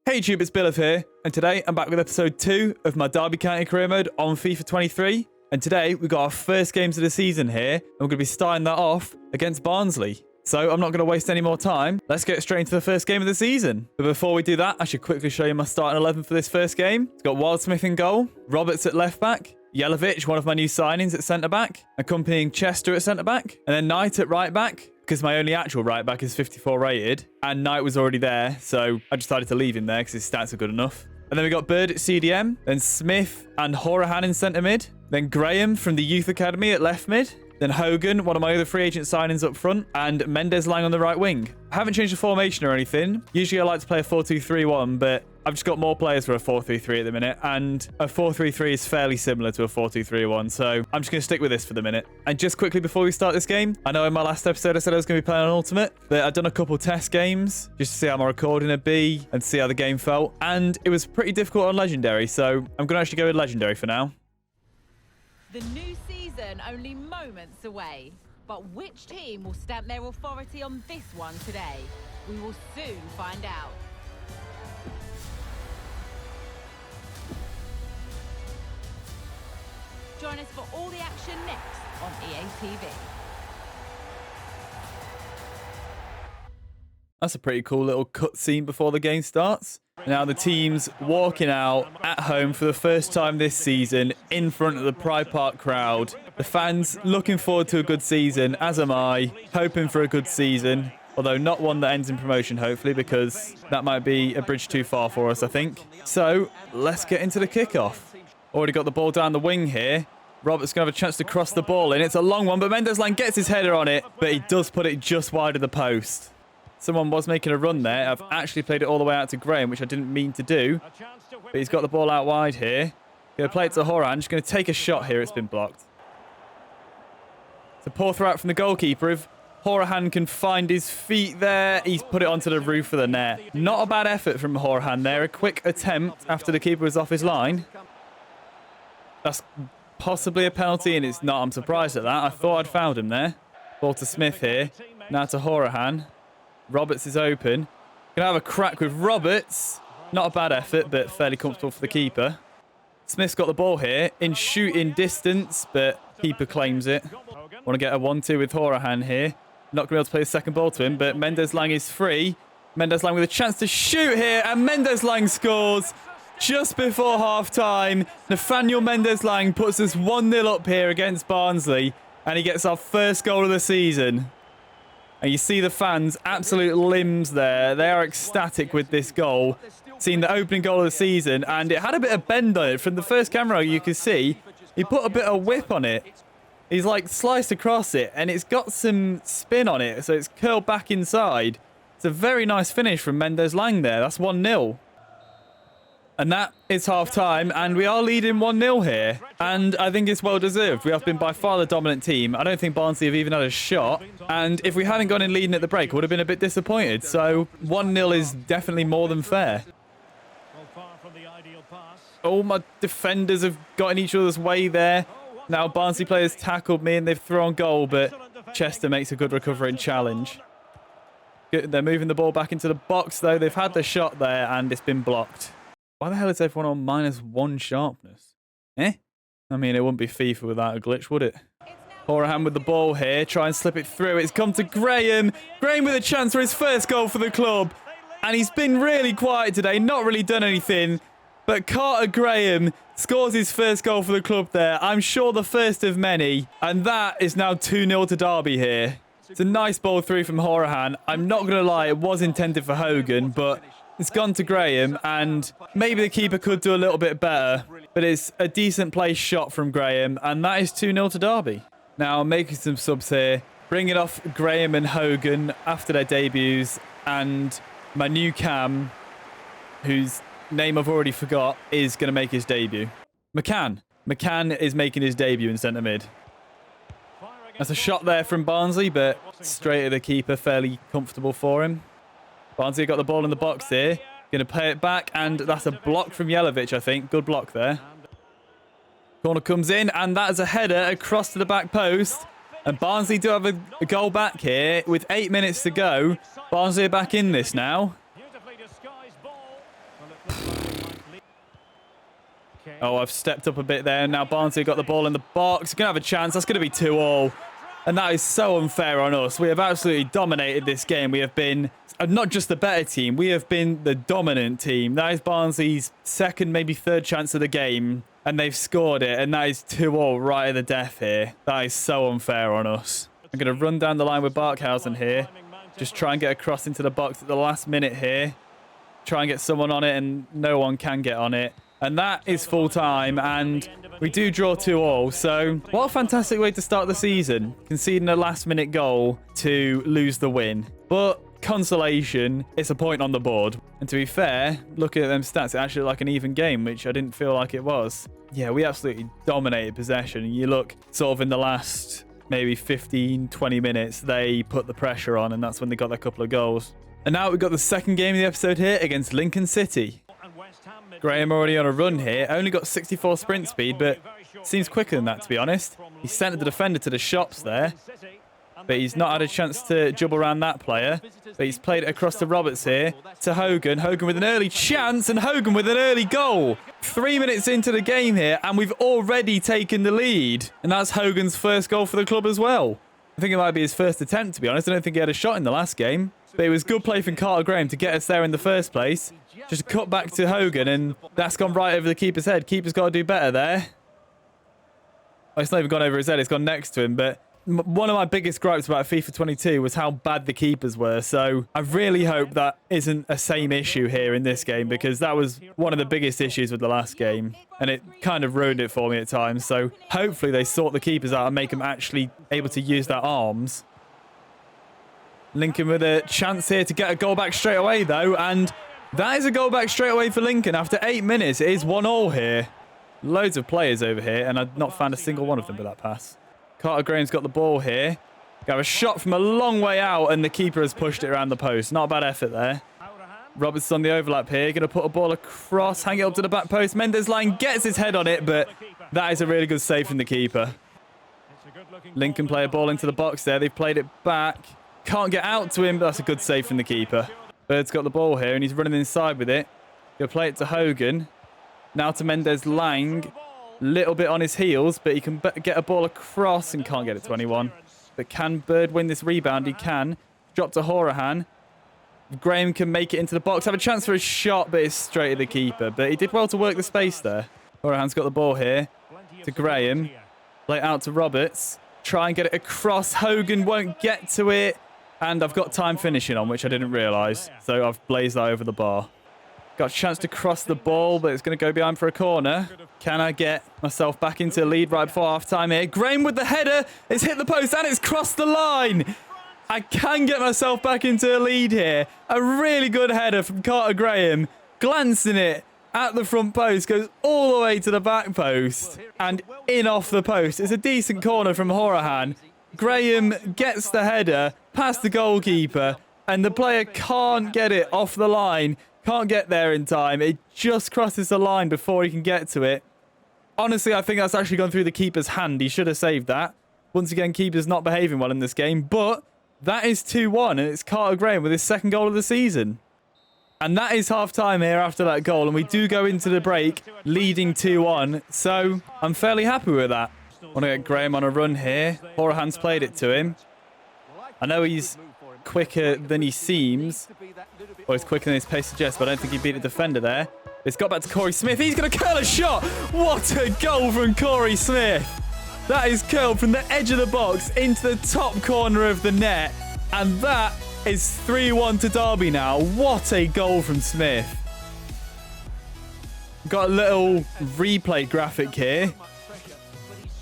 Hey YouTube, it's Bill here, and today I'm back with episode 2 of my Derby County career mode on FIFA 23. And today we've got our first games of the season here, and we're going to be starting that off against Barnsley. So I'm not going to waste any more time. Let's get straight into the first game of the season. But before we do that, I should quickly show you my starting 11 for this first game. It's got Wildsmith in goal, Roberts at left back, Jelavic, one of my new signings, at centre back, accompanying Chester at centre back, and then Knight at right back, because my only actual right back is 54 rated, and Knight was already there, so I decided to leave him there because his stats are good enough. And then we got Bird at CDM, then Smith and Horahan in centre mid, then Graham from the Youth Academy at left mid, then Hogan, one of my other free agent signings up front, and Mendes-Lang on the right wing. I haven't changed the formation or anything. Usually I like to play a 4-2-3-1, but I've just got more players for a 4-3-3 at the minute, and a 4-3-3 is fairly similar to a 4-2-3-1, so I'm just going to stick with this for the minute. And just quickly before we start this game, I know in my last episode I said I was going to be playing on Ultimate, but I've done a couple test games just to see how my recording would be and see how the game felt, and it was pretty difficult on Legendary, so I'm going to actually go with Legendary for now. The new season only moments away, but which team will stamp their authority on this one today? We will soon find out. Join us for all the action next on EA TV. That's a pretty cool little cutscene before the game starts. Now the team's walking out at home for the first time this season in front of the Pride Park crowd. The fans looking forward to a good season, as am I, hoping for a good season. Although not one that ends in promotion, hopefully, because that might be a bridge too far for us, I think. So let's get into the kickoff. Already got the ball down the wing here. Robert's going to have a chance to cross the ball in. It's a long one, but Mendes-Lang gets his header on it, but he does put it just wide of the post. Someone was making a run there. I've actually played it all the way out to Graham, which I didn't mean to do. But he's got the ball out wide here. Going to play it to Horan. Just going to take a shot here. It's been blocked. It's a poor throw out from the goalkeeper. If Horahan can find his feet there, he's put it onto the roof of the net. Not a bad effort from Horahan there. A quick attempt after the keeper was off his line. That's possibly a penalty, and it's not. I'm surprised at that. I thought I'd fouled him there. Ball to Smith here. Now to Horahan. Roberts is open. Gonna have a crack with Roberts. Not a bad effort, but fairly comfortable for the keeper. Smith's got the ball here in shooting distance, but keeper claims it. Want to get a 1-2 with Horahan here. Not going to be able to play a second ball to him, but Mendes-Lang is free. Mendes-Lang with a chance to shoot here, and Mendes-Lang scores just before half-time. Nathaniel Mendes-Lang puts us 1-0 up here against Barnsley, and he gets our first goal of the season. And you see the fans, absolute limbs there. They are ecstatic with this goal. Seeing the opening goal of the season, and it had a bit of bend on it. From the first camera you could see, he put a bit of whip on it. He's like sliced across it, and it's got some spin on it, so it's curled back inside. It's a very nice finish from Mendes-Lang there. That's 1-0. And that is half-time, and we are leading 1-0 here. And I think it's well-deserved. We have been by far the dominant team. I don't think Barnsley have even had a shot. And if we hadn't gone in leading at the break, I would have been a bit disappointed. So 1-0 is definitely more than fair. All my defenders have got in each other's way there. Now Barnsley players tackled me and they've thrown goal, but Chester makes a good recovery and challenge. They're moving the ball back into the box, though. They've had the shot there, and it's been blocked. Why the hell is everyone on -1 sharpness? Eh? I mean, it wouldn't be FIFA without a glitch, would it? Horahan with the ball here. Try and slip it through. It's come to Graham. Graham with a chance for his first goal for the club. And he's been really quiet today. Not really done anything. But Carter Graham scores his first goal for the club there. I'm sure the first of many. And that is now 2-0 to Derby here. It's a nice ball through from Horahan. I'm not going to lie, it was intended for Hogan, but it's gone to Graham, and maybe the keeper could do a little bit better, but it's a decent place shot from Graham, and that is 2-0 to Derby. Now, I'm making some subs here, bringing off Graham and Hogan after their debuts, and my new Cam, whose name I've already forgot, is going to make his debut. McCann. McCann is making his debut in centre mid. That's a shot there from Barnsley, but straight at the keeper, fairly comfortable for him. Barnsley got the ball in the box here. Going to play it back, and that's a block from Jelavic, I think. Good block there. Corner comes in, and that is a header across to the back post. And Barnsley do have a goal back here with 8 minutes to go. Barnsley are back in this now. Oh, I've stepped up a bit there. Now Barnsley got the ball in the box. Going to have a chance. That's going to be 2-all. And that is so unfair on us. We have absolutely dominated this game. We have been not just the better team. We have been the dominant team. That is Barnsley's second, maybe third chance of the game. And they've scored it. And that is 2-all right at the death here. That is so unfair on us. I'm going to run down the line with Barkhausen here. Just try and get across into the box at the last minute here. Try and get someone on it, and no one can get on it. And that is full time, and we do draw 2-all. So what a fantastic way to start the season. Conceding a last-minute goal to lose the win. But consolation, it's a point on the board. And to be fair, looking at them stats, it actually looked like an even game, which I didn't feel like it was. Yeah, we absolutely dominated possession. You look sort of in the last maybe 15, 20 minutes, they put the pressure on, and that's when they got their couple of goals. And now we've got the second game of the episode here against Lincoln City. Graham already on a run here. Only got 64 sprint speed, but seems quicker than that, to be honest. He sent the defender to the shops there, but he's not had a chance to jump around that player. But he's played it across to Roberts here, to Hogan. Hogan with an early chance, and Hogan with an early goal. 3 minutes into the game here, and we've already taken the lead. And that's Hogan's first goal for the club as well. I think it might be his first attempt, to be honest. I don't think he had a shot in the last game. But it was good play from Carter Graham to get us there in the first place. Just a cut back to Hogan, and that's gone right over the keeper's head. Keeper's got to do better there. Oh, it's not even gone over his head. It's gone next to him. But one of my biggest gripes about FIFA 22 was how bad the keepers were. So I really hope that isn't a same issue here in this game, because that was one of the biggest issues with the last game. And it kind of ruined it for me at times. So hopefully they sort the keepers out and make them actually able to use their arms. Lincoln with a chance here to get a goal back straight away, though. And that is a goal back straight away for Lincoln. After 8 minutes, it is 1-all here. Loads of players over here, and I've not found a single one of them with that pass. Carter Graham's got the ball here. Got a shot from a long way out, and the keeper has pushed it around the post. Not a bad effort there. Roberts on the overlap here. Going to put a ball across, hang it up to the back post. Mendes line gets his head on it, but that is a really good save from the keeper. Lincoln play a ball into the box there. They've played it back. Can't get out to him, but that's a good save from the keeper. Bird's got the ball here, and he's running inside with it. He'll play it to Hogan. Now to Mendes Lang. Little bit on his heels, but he can get a ball across and can't get it to anyone. But can Bird win this rebound? He can. Drop to Horahan. Graham can make it into the box. Have a chance for a shot, but it's straight at the keeper. But he did well to work the space there. Horahan's got the ball here to Graham. Play it out to Roberts. Try and get it across. Hogan won't get to it. And I've got time finishing on, which I didn't realise. So I've blazed that over the bar. Got a chance to cross the ball, but it's going to go behind for a corner. Can I get myself back into the lead right before half-time here? Graham with the header. It's hit the post and it's crossed the line. I can get myself back into the lead here. A really good header from Carter Graham. Glancing it at the front post. Goes all the way to the back post. And in off the post. It's a decent corner from Horahan. Graham gets the header past the goalkeeper, and the player can't get it off the line. Can't get there in time. It just crosses the line before he can get to it. Honestly, I think that's actually gone through the keeper's hand. He should have saved that. Once again, keeper's not behaving well in this game, but that is 2-1, and it's Carter Graham with his second goal of the season. And that is half-time here after that goal, and we do go into the break leading 2-1, so I'm fairly happy with that. Want to get Graham on a run here. Horahan's played it to him. I know he's quicker than he seems. Or he's quicker than his pace suggests, but I don't think he beat the defender there. It's got back to Corey Smith. He's going to curl a shot. What a goal from Corey Smith. That is curled from the edge of the box into the top corner of the net. And that is 3-1 to Derby now. What a goal from Smith. Got a little replay graphic here.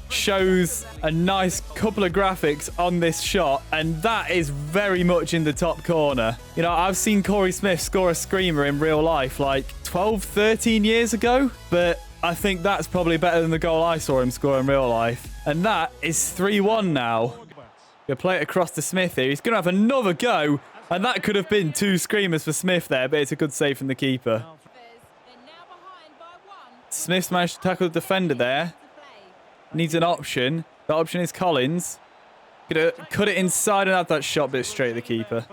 Shows a nice couple of graphics on this shot, and that is very much in the top corner. You know, I've seen Corey Smith score a screamer in real life like 12, 13 years ago, but I think that's probably better than the goal I saw him score in real life. And that is 3-1 now. Gonna play it across to Smith here. He's gonna have another go, and that could have been 2 screamers for Smith there, but it's a good save from the keeper. Smith's managed to tackle the defender there. Needs an option. That option is Collins. Gonna cut it inside and have that shot, but it's straight at the keeper.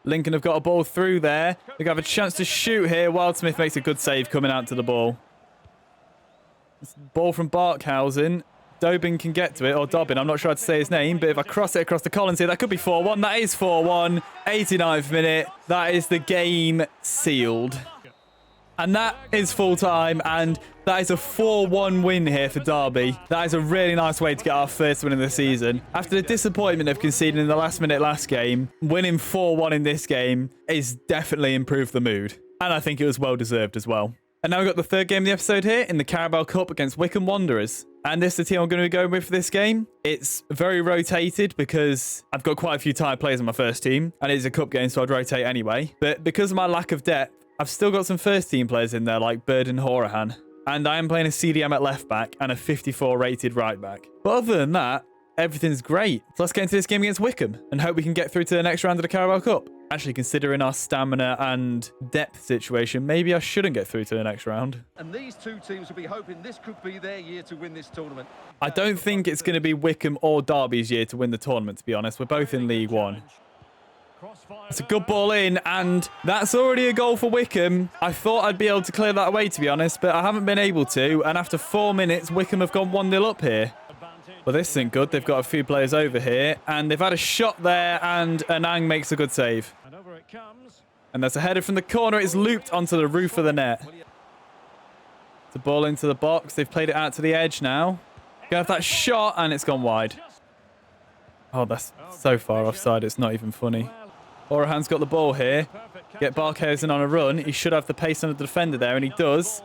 Lincoln have got a ball through there. They have a chance to shoot here. Wildsmith makes a good save coming out to the ball. Ball from Barkhausen. Dobin can get to it, or Dobbin, I'm not sure how to say his name, but if I cross it across the Collins here, that could be 4-1. That is 4-1. 89th minute. That is the game sealed. And that is full time, and that is a 4-1 win here for Derby. That is a really nice way to get our first win of the season. After the disappointment of conceding in the last minute last game, winning 4-1 in this game is definitely improved the mood. And I think it was well deserved as well. And now we've got the third game of the episode here in the Carabao Cup against Wycombe Wanderers. And this is the team I'm going to be going with for this game. It's very rotated because I've got quite a few tired players on my first team. And it's a cup game, so I'd rotate anyway. But because of my lack of depth, I've still got some first team players in there like Bird and Horahan. And I am playing a CDM at left back and a 54 rated right back. But other than that, everything's great. So let's get into this game against Wycombe and hope we can get through to the next round of the Carabao Cup. Actually, considering our stamina and depth situation, maybe I shouldn't get through to the next round. And these two teams will be hoping this could be their year to win this tournament. I don't think it's going to be Wycombe or Derby's year to win the tournament, to be honest. We're both in League One. It's a good ball in, and that's already a goal for Wycombe. I thought I'd be able to clear that away, to be honest, but I haven't been able to. And after 4 minutes, Wycombe have gone 1-0 up here. Well, this isn't good. They've got a few players over here, and they've had a shot there, and Anang makes a good save. And there's a header from the corner. It's looped onto the roof of the net. The ball into the box. They've played it out to the edge now. Gonna have that shot, and it's gone wide. Oh, that's so far offside, it's not even funny. Horahan's got the ball here. Get Barkhausen on a run. He should have the pace on the defender there, and he does.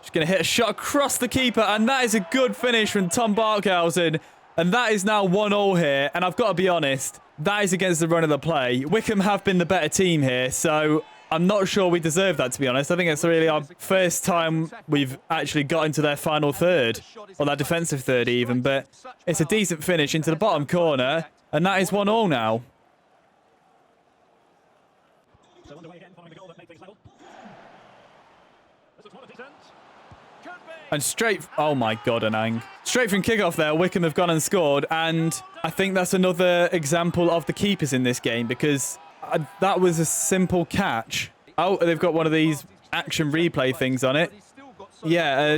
Just going to hit a shot across the keeper, and that is a good finish from Tom Barkhausen. And that is now 1-1 here, and I've got to be honest, that is against the run of the play. Wycombe have been the better team here, so I'm not sure we deserve that, to be honest. I think it's really our first time we've actually got into their final third, or their defensive third even, but it's a decent finish into the bottom corner, and that is 1-1 now. And straight... Oh, my God, Anang. Straight from kickoff there, Wycombe have gone and scored. And I think that's another example of the keepers in this game because that was a simple catch. Oh, they've got one of these action replay things on it. Yeah,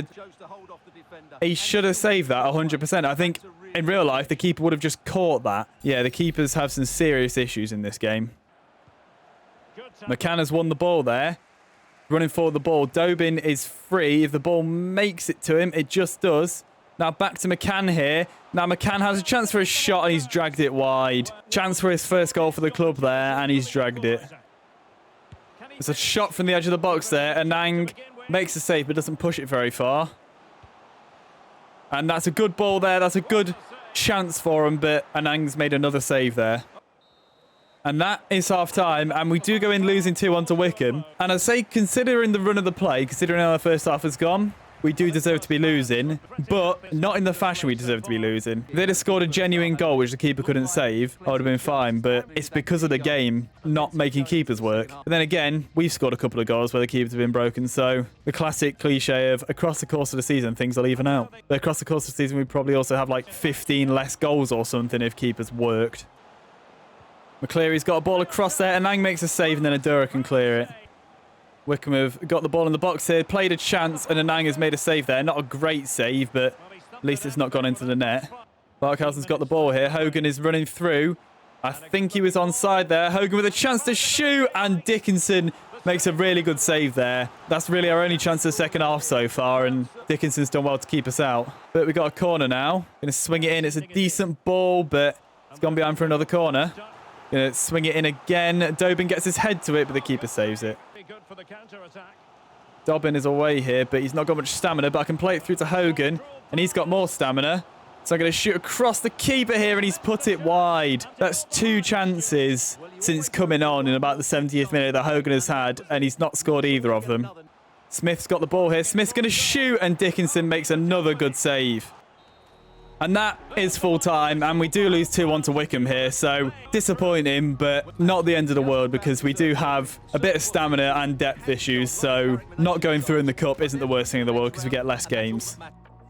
he should have saved that 100%. I think in real life, the keeper would have just caught that. Yeah, the keepers have some serious issues in this game. McCann has won the ball there. Running for the ball. Dobin is free. If the ball makes it to him, it just does. Now back to McCann here. Now McCann has a chance for a shot and he's dragged it wide. Chance for his first goal for the club there and he's dragged it. There's a shot from the edge of the box there. Anang makes a save but doesn't push it very far. And that's a good ball there. That's a good chance for him, but Anang's made another save there. And that is half-time, and we do go in losing 2-1 to Wycombe. And I say, considering the run of the play, considering how the first half has gone, we do deserve to be losing, but not in the fashion we deserve to be losing. If they'd have scored a genuine goal, which the keeper couldn't save, I would have been fine, but it's because of the game not making keepers work. But then again, we've scored a couple of goals where the keepers have been broken, so the classic cliche of across the course of the season, things will even out. But across the course of the season, we probably also have like 15 less goals or something if keepers worked. McCleary's got a ball across there. Anang makes a save and then Adura can clear it. Wycombe have got the ball in the box here. Played a chance and Anang has made a save there. Not a great save, but at least it's not gone into the net. Barkhausen's got the ball here. Hogan is running through. I think he was onside there. Hogan with a chance to shoot and Dickinson makes a really good save there. That's really our only chance of the second half so far and Dickinson's done well to keep us out. But we've got a corner now. Going to swing it in. It's a decent ball, but it's gone behind for another corner. Gonna swing it in again. Dobin gets his head to it, but the keeper saves it. Dobbin is away here, but he's not got much stamina. But I can play it through to Hogan, and he's got more stamina. So I'm going to shoot across the keeper here, and he's put it wide. That's 2 chances since coming on in about the 70th minute that Hogan has had, and he's not scored either of them. Smith's got the ball here. Smith's going to shoot, and Dickinson makes another good save. And that is full time, and we do lose 2-1 to Wycombe here, so disappointing, but not the end of the world because we do have a bit of stamina and depth issues, so not going through in the cup isn't the worst thing in the world because we get less games.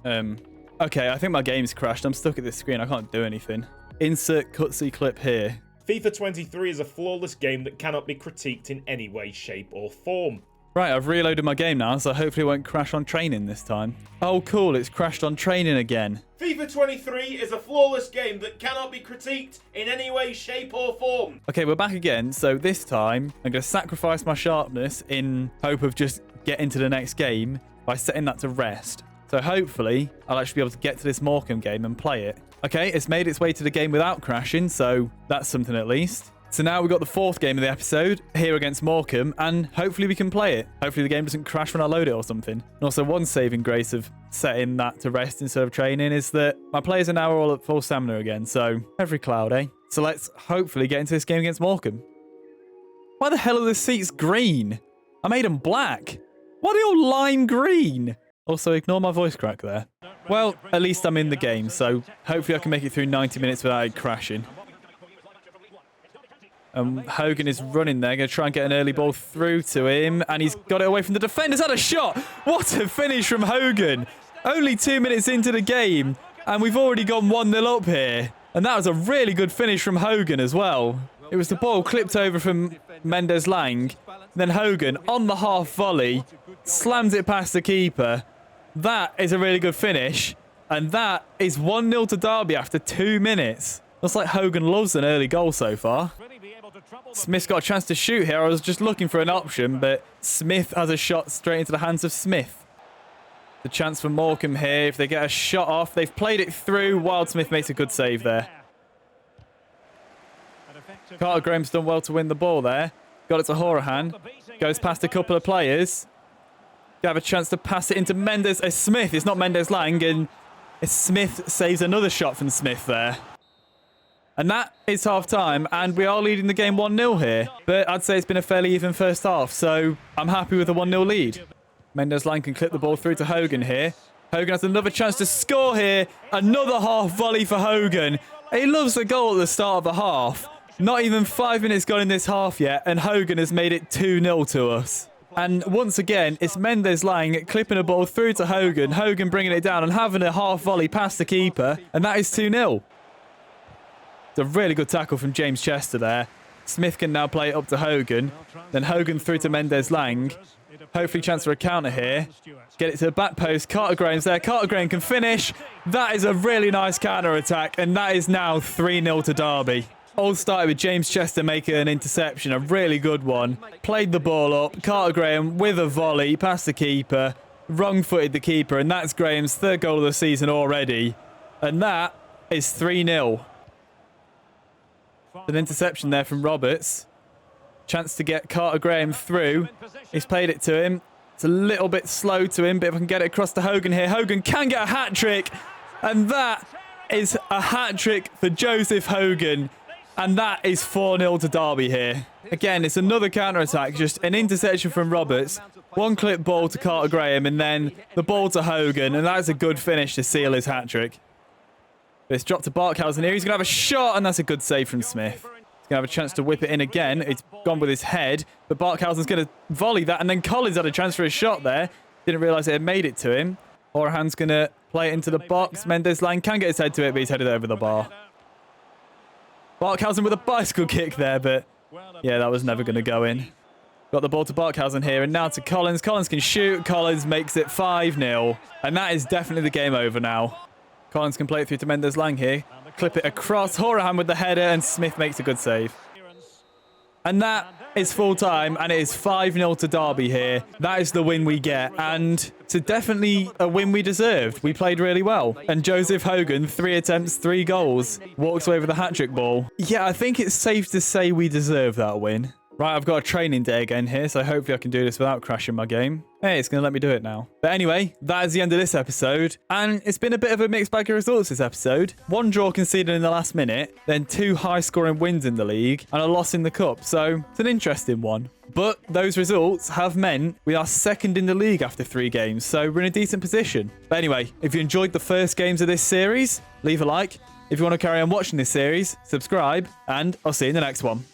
Okay, I think my game's crashed. I'm stuck at this screen. I can't do anything. Insert cutscene clip here. FIFA 23 is a flawless game that cannot be critiqued in any way, shape or form. Right, I've reloaded my game now, so hopefully it won't crash on training this time. Oh, cool, it's crashed on training again. FIFA 23 is a flawless game that cannot be critiqued in any way, shape or form. Okay, we're back again, so this time I'm going to sacrifice my sharpness in hope of just getting to the next game by setting that to rest. So hopefully I'll actually be able to get to this Morecambe game and play it. Okay, it's made its way to the game without crashing, so that's something at least. So now we've got the 4th game of the episode here against Morecambe, and hopefully we can play it. Hopefully the game doesn't crash when I load it or something. And also one saving grace of setting that to rest instead of training is that my players are now all at full stamina again, so every cloud, eh? So let's hopefully get into this game against Morecambe. Why the hell are the seats green? I made them black. Why are they all lime green? Also, ignore my voice crack there. Well, at least I'm in the game, so hopefully I can make it through 90 minutes without it crashing. Hogan is running there, going to try and get an early ball through to him, and he's got it away from the defenders. Had a shot! What a finish from Hogan! Only 2 minutes into the game, and we've already gone 1-0 up here. And that was a really good finish from Hogan as well. It was the ball clipped over from Mendes-Lang, then Hogan on the half volley slams it past the keeper. That is a really good finish, and that is 1-0 to Derby after 2 minutes. Looks like Hogan loves an early goal so far. Smith's got a chance to shoot here. I was just looking for an option, but Smith has a shot straight into the hands of Smith. The chance for Morecambe here. If they get a shot off, they've played it through. Wildsmith makes a good save there. Carter Graham's done well to win the ball there. Got it to Horahan. Goes past a couple of players. Have a chance to pass it into Mendes. Smith. It's not Mendes-Lang, and Smith saves another shot from Smith there. And that is half-time, and we are leading the game 1-0 here. But I'd say it's been a fairly even first half, so I'm happy with a 1-0 lead. Mendes-Lang can clip the ball through to Hogan here. Hogan has another chance to score here. Another half volley for Hogan. He loves the goal at the start of the half. Not even 5 minutes gone in this half yet, and Hogan has made it 2-0 to us. And once again, it's Mendes-Lang clipping a ball through to Hogan. Hogan bringing it down and having a half volley past the keeper, and that is 2-0. A really good tackle from James Chester there. Smith can now play it up to Hogan. Then Hogan through to Mendes-Lang. Hopefully chance for a counter here. Get it to the back post. Carter Graham's there. Carter Graham can finish. That is a really nice counter attack. And that is now 3-0 to Derby. All started with James Chester making an interception. A really good one. Played the ball up. Carter Graham with a volley past the keeper. Wrong-footed the keeper. And that's Graham's 3rd goal of the season already. And that is 3-0. An interception there from Roberts. Chance to get Carter Graham through. He's played it to him. It's a little bit slow to him, but if I can get it across to Hogan here, Hogan can get a hat-trick. And that is a hat-trick for Joseph Hogan. And that is 4-0 to Derby here. Again, it's another counter-attack, just an interception from Roberts. One clip ball to Carter Graham, and then the ball to Hogan. And that's a good finish to seal his hat-trick. It's dropped to Barkhausen here. He's going to have a shot, and that's a good save from Smith. He's going to have a chance to whip it in again. It's gone with his head, but Barkhausen's going to volley that, and then Collins had a chance for a shot there. Didn't realise it had made it to him. Horahan's going to play it into the box. Mendes-Lang can get his head to it, but he's headed over the bar. Barkhausen with a bicycle kick there, but yeah, that was never going to go in. Got the ball to Barkhausen here, and now to Collins. Collins can shoot. Collins makes it 5-0, and that is definitely the game over now. Collins can play it through to Mendes-Lang here. Clip it across. Horahan with the header, and Smith makes a good save. And that is full time, and it is 5-0 to Derby here. That is the win we get, and it's definitely a win we deserved. We played really well. And Joseph Hogan, 3 attempts, 3 goals. Walks away with a hat-trick ball. Yeah, I think it's safe to say we deserve that win. Right, I've got a training day again here, so hopefully I can do this without crashing my game. Hey, it's going to let me do it now. But anyway, that is the end of this episode. And it's been a bit of a mixed bag of results this episode. 1 draw conceded in the last minute, then 2 high-scoring wins in the league, and a loss in the cup. So it's an interesting one. But those results have meant we are 2nd in the league after 3 games, so we're in a decent position. But anyway, if you enjoyed the first games of this series, leave a like. If you want to carry on watching this series, subscribe, and I'll see you in the next one.